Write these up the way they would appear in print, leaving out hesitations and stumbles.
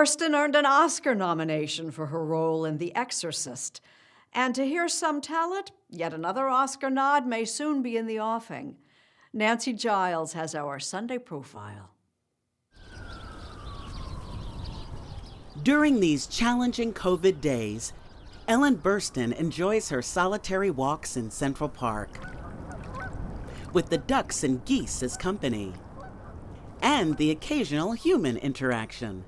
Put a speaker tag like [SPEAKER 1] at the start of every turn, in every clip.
[SPEAKER 1] Burstyn earned an Oscar nomination for her role in The Exorcist. And to hear some talent, yet another Oscar nod may soon be in the offing. Nancy Giles has our Sunday profile.
[SPEAKER 2] During these challenging COVID days, Ellen Burstyn enjoys her solitary walks in Central Park, with the ducks and geese as company, and the occasional human interaction.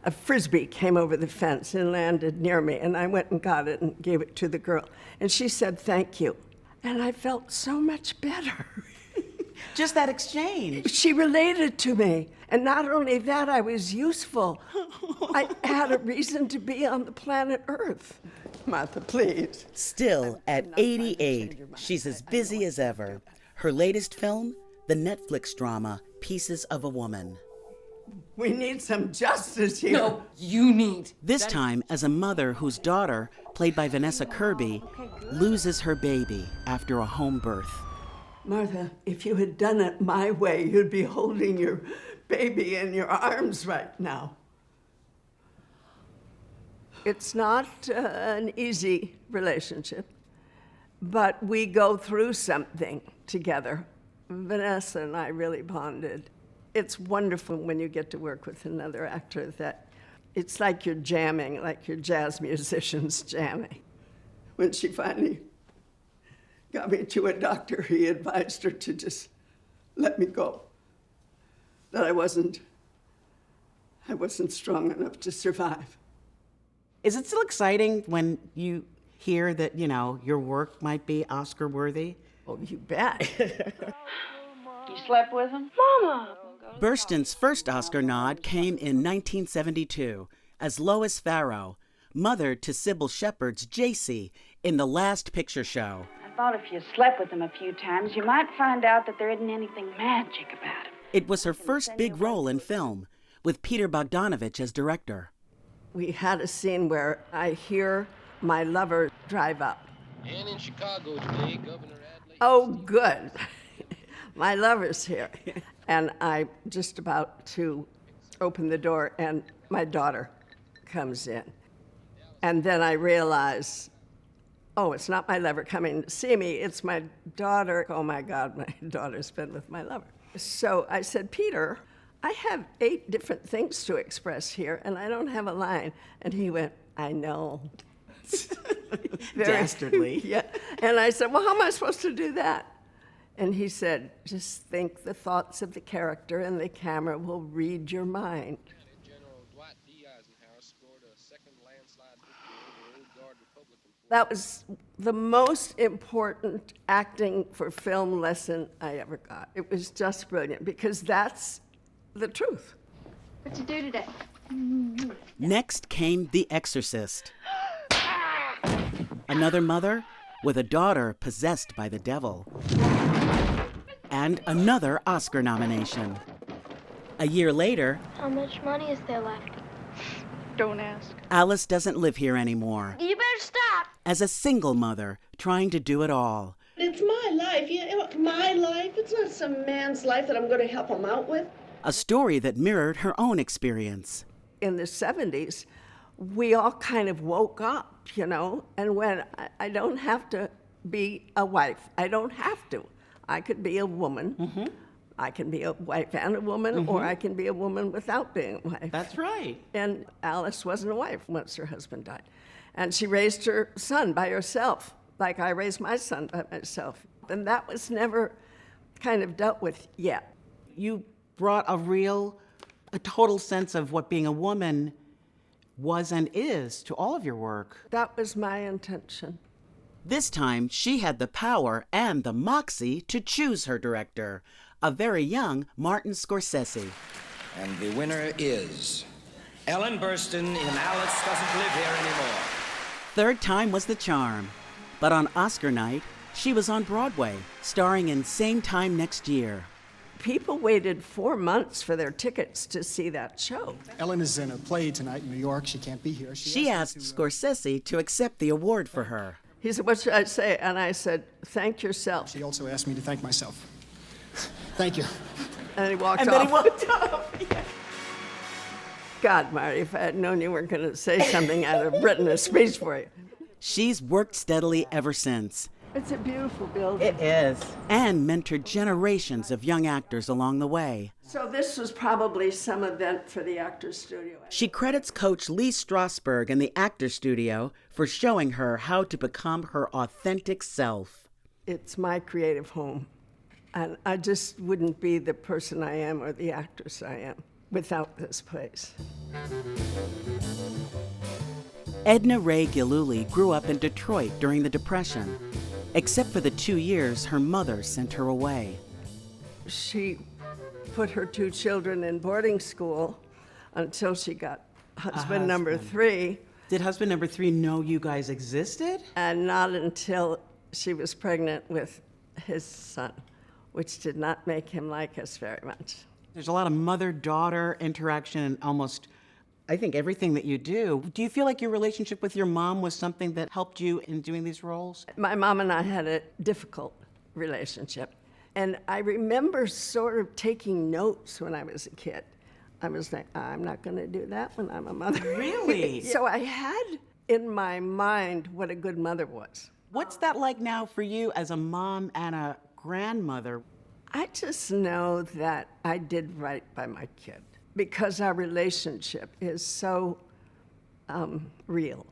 [SPEAKER 3] A Frisbee came over the fence and landed near me, and I went and got it and gave it to the girl. And she said, "Thank you." And I felt so much better.
[SPEAKER 2] Just that exchange.
[SPEAKER 3] She related to me. And not only that, I was useful. I had a reason to be on the planet Earth. Martha, please.
[SPEAKER 2] Still, at 88, she's as busy as ever. Her latest film, the Netflix drama, Pieces of a Woman.
[SPEAKER 3] We need some justice here.
[SPEAKER 4] No, you need.
[SPEAKER 2] This time as a mother whose daughter, played by Vanessa Kirby, loses her baby after a home birth.
[SPEAKER 3] Martha, if you had done it my way, you'd be holding your baby in your arms right now. It's not an easy relationship, but we go through something together. Vanessa and I really bonded. It's wonderful when you get to work with another actor that it's like you're jamming, like you're jazz musicians jamming. When she finally got me to a doctor, he advised her to just let me go. That I wasn't strong enough to survive.
[SPEAKER 2] Is it still exciting when you hear that, your work might be Oscar worthy?
[SPEAKER 3] Oh, you bet.
[SPEAKER 4] You slept with him?
[SPEAKER 5] Mama!
[SPEAKER 2] Burstyn's first Oscar nod came in 1972 as Lois Farrow, mother to Sybil Shepherd's J.C. in The Last Picture Show.
[SPEAKER 5] I thought if you slept with him a few times, you might find out that there isn't anything magic about him.
[SPEAKER 2] It was her first big role in film, with Peter Bogdanovich as director.
[SPEAKER 3] We had a scene where I hear my lover drive up.
[SPEAKER 6] And in Chicago today, Governor Adlai...
[SPEAKER 3] Oh, good. My lover's here. And I'm just about to open the door, and my daughter comes in. And then I realize, oh, it's not my lover coming to see me, it's my daughter. Oh my God, my daughter's been with my lover. So I said, "Peter, I have 8 different things to express here, and I don't have a line." And he went, "I know."
[SPEAKER 2] Dastardly.
[SPEAKER 3] Yeah. And I said, "Well, how am I supposed to do that?" And he said, "Just think the thoughts of the character, and the camera will read your mind."
[SPEAKER 6] General Dwight D. Eisenhower scored a second landslide victory over Old Guard Republican.
[SPEAKER 3] That was the most important acting for film lesson I ever got. It was just brilliant, because that's the truth.
[SPEAKER 5] What'd you do today?
[SPEAKER 2] Next came The Exorcist. Another mother with a daughter possessed by the devil. And another Oscar nomination. A year later,
[SPEAKER 7] How much money is there left?
[SPEAKER 4] Don't ask.
[SPEAKER 2] Alice doesn't live here anymore.
[SPEAKER 7] You better stop!
[SPEAKER 2] As a single mother, trying to do it all.
[SPEAKER 8] It's my life, my life. It's not some man's life that I'm going to help him out with.
[SPEAKER 2] A story that mirrored her own experience.
[SPEAKER 3] In the 70s, we all kind of woke up, and when I don't have to be a wife. I don't have to. I could be a woman. Mm-hmm. I can be a wife and a woman, mm-hmm. or I can be a woman without being a wife.
[SPEAKER 2] That's right.
[SPEAKER 3] And Alice wasn't a wife once her husband died. And she raised her son by herself, like I raised my son by myself. And that was never kind of dealt with yet.
[SPEAKER 2] You brought a total sense of what being a woman was and is to all of your work.
[SPEAKER 3] That was my intention.
[SPEAKER 2] This time, she had the power and the moxie to choose her director, a very young Martin Scorsese.
[SPEAKER 9] And the winner is Ellen Burstyn in Alice Doesn't Live Here Anymore.
[SPEAKER 2] Third time was the charm. But on Oscar night, she was on Broadway, starring in Same Time Next Year.
[SPEAKER 3] People waited 4 months for their tickets to see that show.
[SPEAKER 10] Ellen is in a play tonight in New York. She can't be here.
[SPEAKER 2] She asked Scorsese to accept the award for her.
[SPEAKER 3] He said, "What should I say?" And I said, "Thank yourself."
[SPEAKER 10] She also asked me to thank myself. Thank you.
[SPEAKER 3] And he walked off.
[SPEAKER 2] And then he walked off. Yeah.
[SPEAKER 3] God, Marty, if I had known you weren't going to say something, I'd have written a speech for you.
[SPEAKER 2] She's worked steadily ever since.
[SPEAKER 3] It's a beautiful building.
[SPEAKER 2] It is. And mentored generations of young actors along the way.
[SPEAKER 3] So this was probably some event for the Actors Studio.
[SPEAKER 2] She credits coach Lee Strasberg and the Actors Studio for showing her how to become her authentic self.
[SPEAKER 3] It's my creative home, and I just wouldn't be the person I am or the actress I am without this place.
[SPEAKER 2] Edna Ray Gillooly grew up in Detroit during the Depression. Except for the 2 years her mother sent her away.
[SPEAKER 3] She put her 2 children in boarding school until she got husband number 3.
[SPEAKER 2] Did husband number 3 know you guys existed?
[SPEAKER 3] And not until she was pregnant with his son, which did not make him like us very much.
[SPEAKER 2] There's a lot of mother-daughter interaction and almost, I think, everything that you do. Do you feel like your relationship with your mom was something that helped you in doing these roles?
[SPEAKER 3] My mom and I had a difficult relationship. And I remember sort of taking notes when I was a kid. I was like, I'm not going to do that when I'm a mother.
[SPEAKER 2] Really?
[SPEAKER 3] So I had in my mind what a good mother was.
[SPEAKER 2] What's that like now for you as a mom and a grandmother?
[SPEAKER 3] I just know that I did right by my kid because our relationship is so real.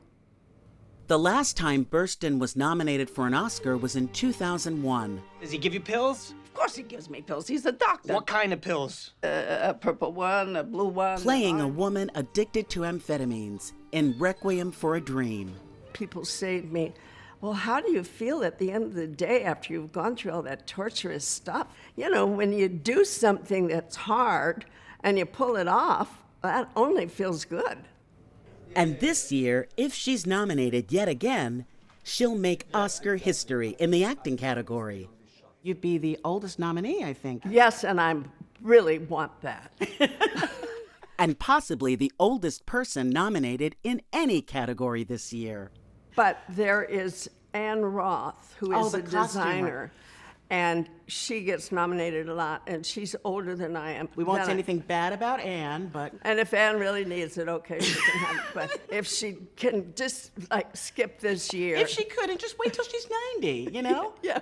[SPEAKER 2] The last time Burstyn was nominated for an Oscar was in 2001.
[SPEAKER 11] Does he give you pills?
[SPEAKER 3] Of course he gives me pills. He's a doctor.
[SPEAKER 11] What kind of pills?
[SPEAKER 3] A purple one, a blue one.
[SPEAKER 2] Playing a woman addicted to amphetamines in Requiem for a Dream.
[SPEAKER 3] People say to me, well, how do you feel at the end of the day after you've gone through all that torturous stuff? You know, when you do something that's hard and you pull it off, that only feels good.
[SPEAKER 2] And this year, if she's nominated yet again, she'll make Oscar history in the acting category. You'd be the oldest nominee, I think.
[SPEAKER 3] Yes, and I really want that.
[SPEAKER 2] And possibly the oldest person nominated in any category this year.
[SPEAKER 3] But there is Anne Roth, who is
[SPEAKER 2] the
[SPEAKER 3] a designer, and she gets nominated a lot, and she's older than I am.
[SPEAKER 2] We won't say anything bad about Anne, but...
[SPEAKER 3] And if Anne really needs it, okay, she can have it. But if she can just, like, skip this year...
[SPEAKER 2] If she could, and just wait till she's 90, you know?
[SPEAKER 3] Yeah.